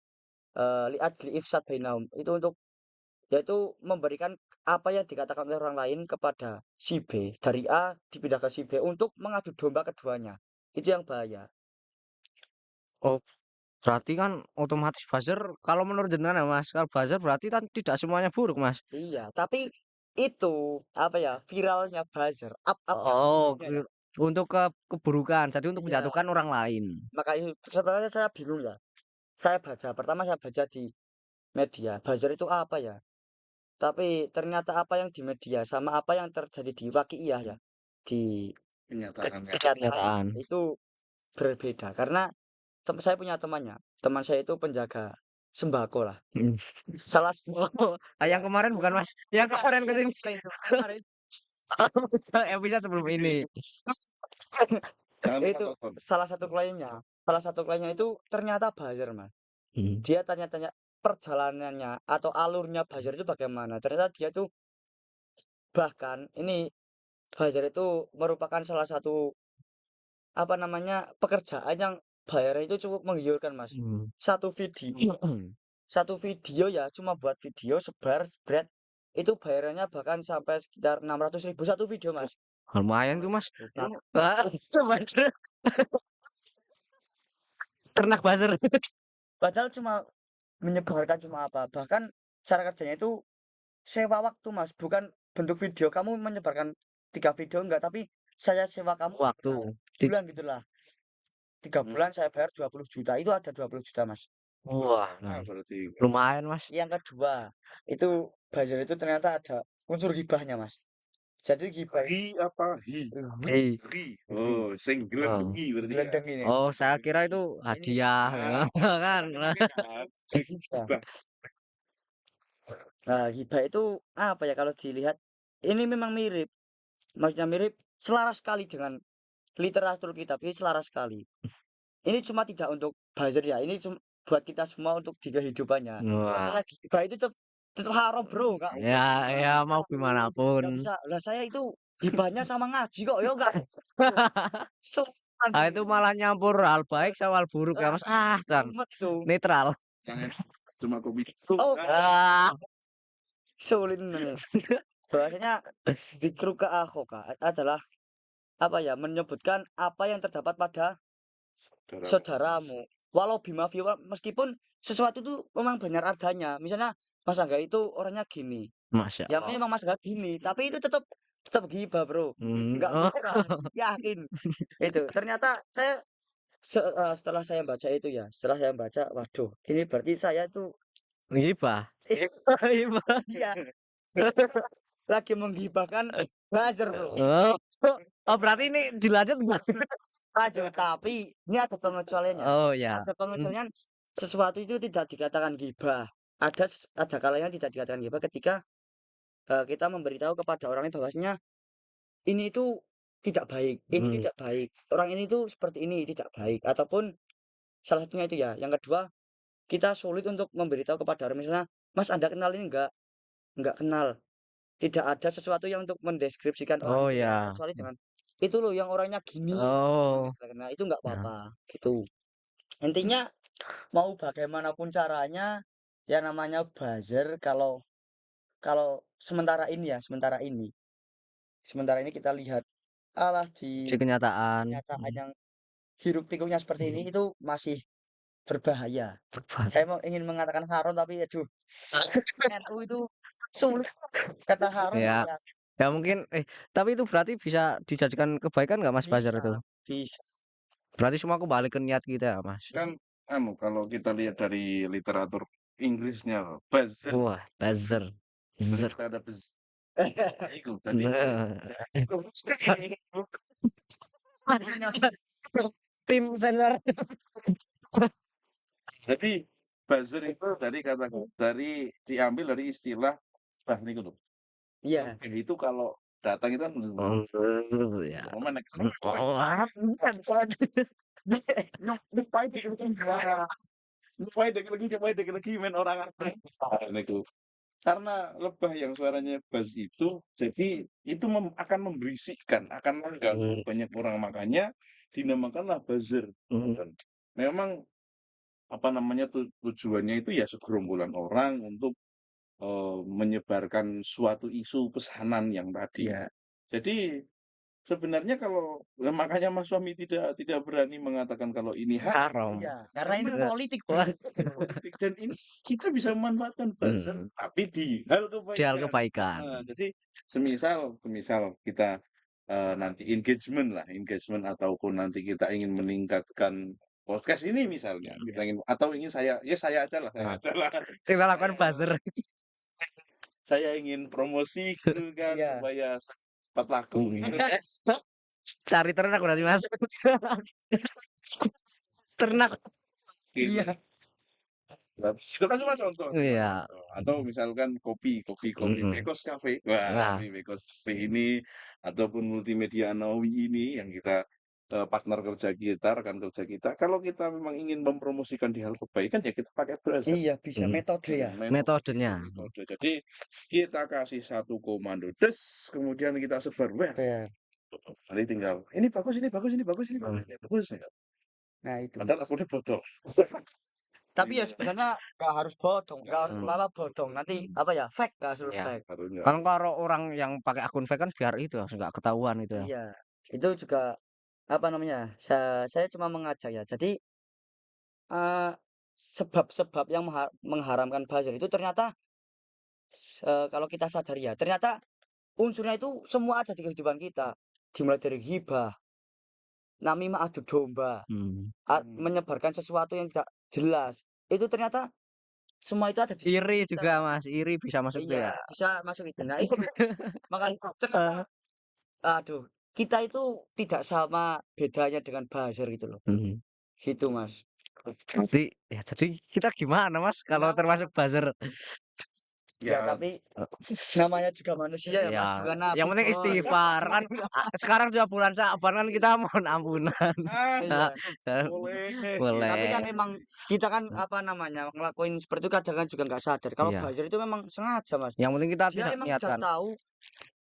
liajli ifsad bainahum. Itu untuk yaitu memberikan apa yang dikatakan oleh orang lain kepada si B dari A dipindah ke si B untuk mengadu domba keduanya. Itu yang bahaya. oh, berarti kan otomatis buzzer kalau menurut jenengan ya, Mas, kalau buzzer berarti kan tidak semuanya buruk, Mas? Iya, tapi itu apa ya viralnya buzzer, up-up-nya Oh, buruknya ya. untuk keburukan, jadi untuk Iya, menjatuhkan orang lain. makanya sebenarnya saya bingung ya. Pertama saya baca di media, buzzer itu apa ya? Tapi ternyata apa yang di media sama apa yang terjadi di waqiah ya, di Kenyataannya. kenyataan Kenyataan. itu berbeda. Karena saya punya temannya, teman saya itu penjaga sembako lah. Mhm. Salah Oh, yang ya, kemarin bukan, Mas? Yang kemarin ke sini. kemarin Episode sebelum ini. Jangan lupa itu tonton. salah satu kliennya itu ternyata buzzer, Mas. Mhm. Dia tanya-tanya perjalanannya atau alurnya buzzer itu bagaimana. Ternyata dia tuh bahkan ini buzzer itu merupakan salah satu apa namanya pekerjaan yang bayarnya itu cukup menggiurkan, Mas. Mmm. Satu video, satu video ya cuma buat video sebar jebret itu bayarannya bahkan sampai sekitar 600.000 satu video, Mas. Lumayan tuh, Mas. Nah, Wah, buzzer, ternak buzzer. padahal cuma menyebarkan cuma apa, bahkan cara kerjanya itu sewa waktu, Mas, bukan bentuk video kamu menyebarkan 3 video enggak, tapi saya sewa kamu Waktu. 3 Di bulan gitulah. 3 bulan saya bayar 20 juta itu ada 20 juta, Mas. wah, Nah, berarti lumayan, Mas. Yang kedua, itu buzzer itu ternyata ada unsur gibahnya, Mas. Jadi gibah ri apa hi? wi Hei. Ri. wi Oh, sing Oh. glendengi berarti ya. gelendeng ini. Oh, saya kira itu Ini hadiah, Ah, kan. tapi kan sing gibah. gibah. Nah, gibah itu apa ya kalau dilihat ini memang mirip, maksudnya mirip selaras sekali dengan literatur kita, ini selaras sekali. Ini cuma tidak untuk buzzer ya, ini buat kita semua untuk di kehidupannya. Wah, Karena gibah itu tetap haram, Bro, Kak. ya ya mau gimana pun. Nggak bisa. Lah saya itu gibahnya sama ngaji kok, ya enggak. Sopan Ah, itu ini. malah nyampur hal baik sama hal buruk ya, Ah, Mas. Ah, Chan. mumet itu. Netral. Jangan cuma kopi. Oh, Ah. sulit nih. Bahwasanya dzikruka akhoka adalah apa ya, menyebutkan apa yang terdapat pada Saudara. saudaramu. Walau bima fiwa meskipun sesuatu itu memang benar adanya. Misalnya Mas Angga itu orangnya gini. Masya Ya Allah. memang Mas Angga gini, tapi itu tetap gibah, Bro. Enggak Oh. beneran, yakin. Itu. Ternyata setelah saya baca itu ya, setelah saya baca, waduh, ini berarti saya tuh Gibah. Gibah. iya, lagi menggibahkan buzzer, Bro. Oh. Oh, berarti ini dilanjut nggak? Lanjut, tapi ini ada pengecualiannya. Oh ya. Ada pengecualian sesuatu itu tidak dikatakan gibah. Ada kalanya tidak dikatakan gibah ketika kita memberitahu kepada orang lain bahwasanya ini itu tidak baik, ini Hmm. tidak baik. Orang ini tuh seperti ini tidak baik. Ataupun salah satunya itu ya. Yang kedua, kita sulit untuk memberitahu kepada orang misalnya, Mas Anda kenal ini enggak? Enggak kenal. Tidak ada sesuatu yang untuk mendeskripsikan orang Oh itu ya, ya. kecuali dengan itu loh yang orangnya gini. Oh. Nah, itu enggak Ya. apa-apa gitu. Intinya mau bagaimanapun caranya, ya namanya buzzer kalau kalau sementara ini kita lihat, alah Di kenyataan. kenyataan yang hiruk pikuknya seperti ini itu masih berbahaya. Berbahaya. Saya ingin mengatakan haram tapi aduh, NU itu sulit kata haram Ya, ya. ya mungkin tapi itu berarti bisa dijadikan kebaikan nggak Mas buzzer itu? Bisa. Berarti semua kembali ke niat kita, Mas. Kan kalau kita lihat dari literatur Inggrisnya buzzer, Wah, buzzer. Buzzer. kita ada itu tadi. Tim sensor. Jadi buzzer itu diambil dari istilah ini loh. Iya. Itu kalau datang itu kan Ya. momen dek lagi main orang itu. Karena lebah yang suaranya buzz itu, jadi itu akan membisikkan, akan mengganggu banyak orang, makanya dinamakanlah buzzer. Memang apa namanya tujuannya itu ya segerombolan orang untuk menyebarkan suatu isu pesanan yang tadi. Iya. Jadi sebenarnya makanya Mas Fahmi tidak berani mengatakan kalau ini Haram. Iya, karena ini Karena politik, politik dan ini kita bisa memanfaatkan buzzer tapi di hal Di hal kebaikan. kebaikan. Jadi semisal kita nanti engagement ataupun nanti kita ingin meningkatkan podcast ini misalnya, kita ingin atau ingin saya aja lah. Kita lakukan buzzer. Saya ingin promosi gitu kan Iya. supaya cepat laku. Cari ternak berarti Mas. Ternak. Iya. Itu kan cuma contoh. Iya. Atau misalkan kopi Bekos Cafe. Wah, Nah. kopi Bekos Cafe ini ataupun Multimedia Nawawi ini yang kita partner kerja kita, rekan kerja kita. Kalau kita memang ingin mempromosikan di hal kebaikan ya kita pakai buzzer. Iya, bisa metode ya. Metodenya. Metode. Jadi kita kasih satu komando des, kemudian kita sebar. Wah, Iya. nanti tinggal ini bagus. Nah, itu. Padahal aku udah bodoh. Tapi ya sebenarnya nggak harus bodong, nggak harus lama bodong. Nanti apa ya, fake nggak harus Iya. fake. Harusnya. Kan kalau orang yang pakai akun fake kan biar itu langsung nggak ketahuan itu ya. Iya, itu juga apa namanya? Saya cuma mengajak ya. Jadi sebab-sebab yang mengharamkan buzzer itu ternyata kalau kita sadari ya, ternyata unsurnya itu semua ada di kehidupan kita. Dimulai dari hibah, namimah adu domba, menyebarkan sesuatu yang tidak jelas. Itu ternyata semua itu ada di Iri kita. juga Mas, iri bisa masuk tuh Iya, ya. bisa masuk itu. Nah, itu makanya ternyata aduh, kita itu tidak sama bedanya dengan buzzer gitu loh. Gitu, Mas. Jadi kita gimana Mas kalau Kenapa? termasuk buzzer? Ya, tapi namanya juga manusia ya, Mas, Ya, bukan nabi, yang penting Bos. istighfar kan. Sekarang sudah bulan Sya'ban kan kita mohon ampunan. Iya. Boleh. Tapi kan Boleh. emang kita kan apa namanya ngelakuin seperti itu kadang kan juga nggak sadar. Kalau Iya. buzzer itu memang sengaja, Mas. Yang penting kita Dia tidak emang udah niatkan. tahu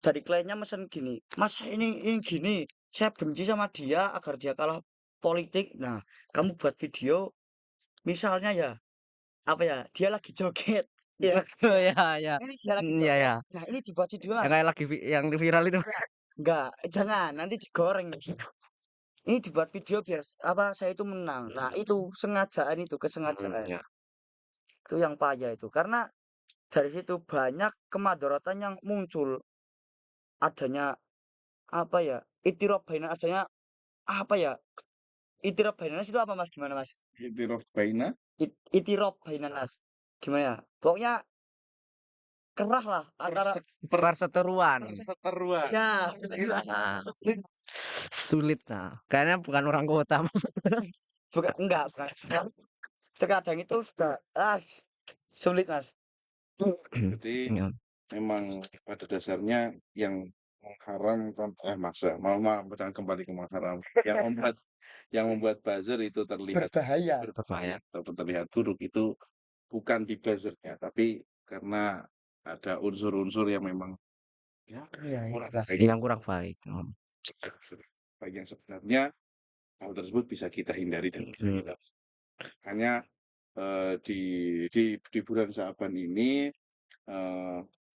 dari kliennya mesen gini, Mas ini gini, saya benci sama dia agar dia kalah politik. Nah, kamu buat video, misalnya ya, apa ya, dia lagi joget. Ya, Ya. ini dia lagi Iya joget. ya. Nah, ini dibuat video, Yang Mas. kayak lagi yang viral itu. Enggak, jangan, nanti digoreng. Ini dibuat video biar apa saya itu menang. Nah, itu sengajaan itu, kesengajaan. Ya. Itu yang payah itu. Karena dari situ banyak kemadaratan yang muncul. Adanya apa ya? Itiraf bainan adanya apa ya? Itiraf bainan nas itu apa Mas? Gimana Mas? Itiraf baina. Itiraf bainan nas. Gimana ya? Pokoknya kerah lah antara Perseteruan. Perseteruan. ya Nah, sulit nah. Kayaknya bukan orang kota Mas. bukan enggak. Terkadang itu sudah sulit Mas. Jadi Ya. memang pada dasarnya yang mengharamkan maaf jangan kembali ke mengharam. Yang membuat buzzer itu terlihat Berbahaya. Berbahaya. atau terlihat buruk itu bukan di buzzernya, tapi karena ada unsur-unsur yang memang kurang baik. Yang kurang baik. Baik yang sebenarnya hal tersebut bisa kita hindari dan bisa kita hanya di bulan Sya'ban ini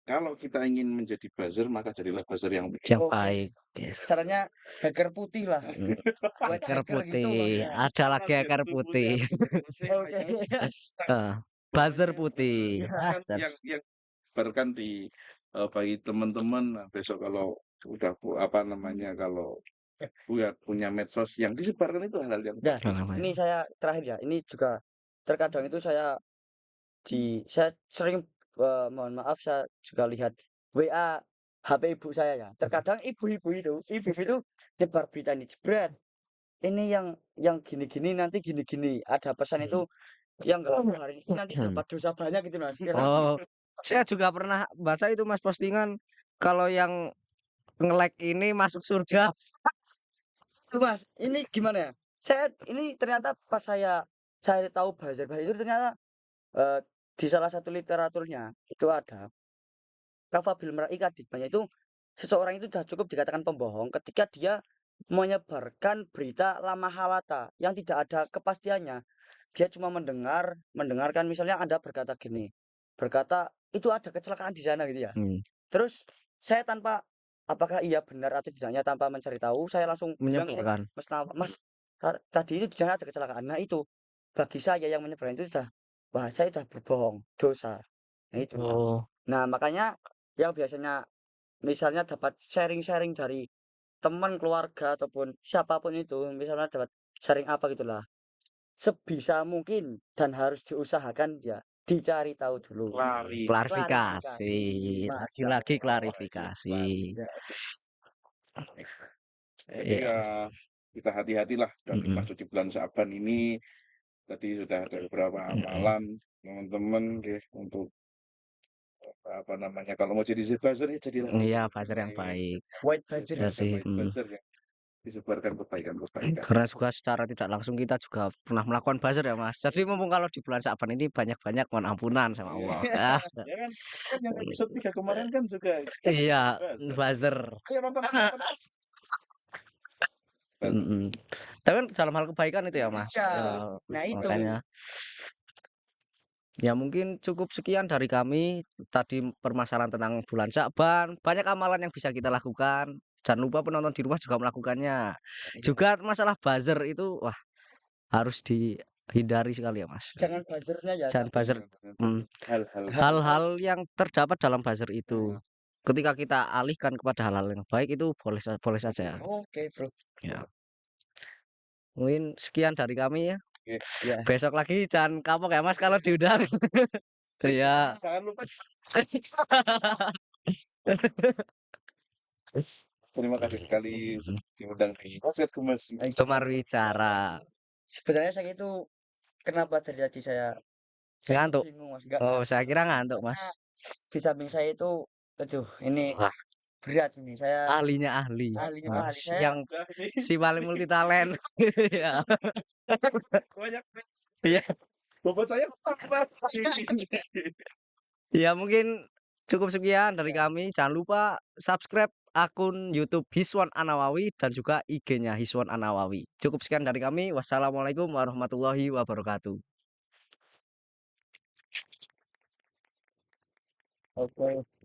kalau kita ingin menjadi buzzer, maka jadilah buzzer yang baik. Yang Oke. baik, yes. Caranya hacker putih lah. White Hacker hacker gitu, Mas. putih, Ya. ada lagi Panas hacker yang putih. sesungguhnya putih Oke. alias Ah, buzzer pokoknya putih. Ah, yang sebarkan di bagi teman-teman besok kalau udah apa namanya kalau punya medsos yang disebarkan itu hal-hal yang Nah, baik. ini saya terakhir ya. Ini juga terkadang itu saya sering mohon maaf saya juga lihat WA HP ibu saya ya. Terkadang ibu-ibu itu nyebar berita ini jebret. Ini yang gini-gini nanti gini-gini. Ada pesan itu yang nggak hari ini nanti dapat dosa banyak gitu Mas. Kira Oh, saya juga pernah baca itu Mas postingan kalau yang nge-like ini masuk surga. itu Mas, ini gimana ya? Saya ini ternyata pas saya tahu buzzer itu ternyata eh, di salah satu literaturnya itu ada Kafabil Mar'i Kadhibanya itu seseorang itu sudah cukup dikatakan pembohong ketika dia menyebarkan berita la mahalata yang tidak ada kepastiannya. Dia cuma mendengarkan misalnya Anda berkata gini, berkata itu ada kecelakaan di sana gitu ya. Hmm, Terus saya tanpa apakah iya benar atau tidaknya tanpa mencari tahu, saya langsung bilang, menyebarkan. Mas, tadi itu di sana ada kecelakaan. Nah itu bagi saya yang menyebarkan itu sudah, wah saya sudah berbohong, dosa. Nah itu. Oh, Nah makanya yang biasanya misalnya dapat sharing-sharing dari teman keluarga ataupun siapapun itu, misalnya dapat sharing apa gitulah, sebisa mungkin dan harus diusahakan ya dicari tahu dulu. klarifikasi. Lagi-lagi Masyaallah. klarifikasi. Ya. Jadi Iya. ya kita hati-hatilah dan Mm-mm. masuk di bulan Syaban ini. Tadi sudah ada beberapa Mm-mm. amalan teman-teman untuk apa namanya kalau mau jadi buzzer ya jadilah Iya, buzzer buzzer yang baik. White buzzer. ada Jadi, white buzzer yang disebarkan kebaikan-kebaikan. karena juga secara tidak langsung kita juga pernah melakukan buzzer ya Mas. Jadi mumpung kalau di bulan Syaban ini banyak-banyak mohon ampunan sama Iya. Allah. Ah, Ya kan yang episode 3 kemarin kan juga iya, buzzer. buzzer. Ayo nonton. Mm-mm. Tapi kan dalam hal kebaikan itu ya Mas. Ya. Ya, Nah itu. makanya ya mungkin cukup sekian dari kami tadi permasalahan tentang bulan Syakban. Banyak amalan yang bisa kita lakukan. Jangan lupa penonton di rumah juga melakukannya. Juga masalah buzzer itu wah harus dihindari sekali ya Mas. Jangan buzzernya ya. Jangan buzzer Hal-hal hal-hal yang terdapat dalam buzzer Iya. itu. Ketika kita alihkan kepada hal-hal yang baik itu boleh boleh saja. Oke, Bro. Ya. Mungkin sekian dari kami ya. Ya. Besok lagi jangan kapok ya Mas kalau diundang. Iya. Jangan lupa. Terima kasih sekali sudah diundang di Podcast Gemas. Gemar bicara. Sebenarnya saya itu kenapa terjadi saya Ngantuk. bingung Mas. Enggak. Oh, saya kira ngantuk, Mas. Karena di samping saya itu aduh ini Wah, berat ini. Saya ahlinya ahli. ahlinya Wah, ahli. Saya yang si paling multitalent. Iya. banyak Iya. bobot saya Ya mungkin cukup sekian dari kami. Jangan lupa subscribe akun YouTube Hiswan Anawawi dan juga IG-nya Hiswan Anawawi. Cukup sekian dari kami. Wassalamualaikum warahmatullahi wabarakatuh. oke.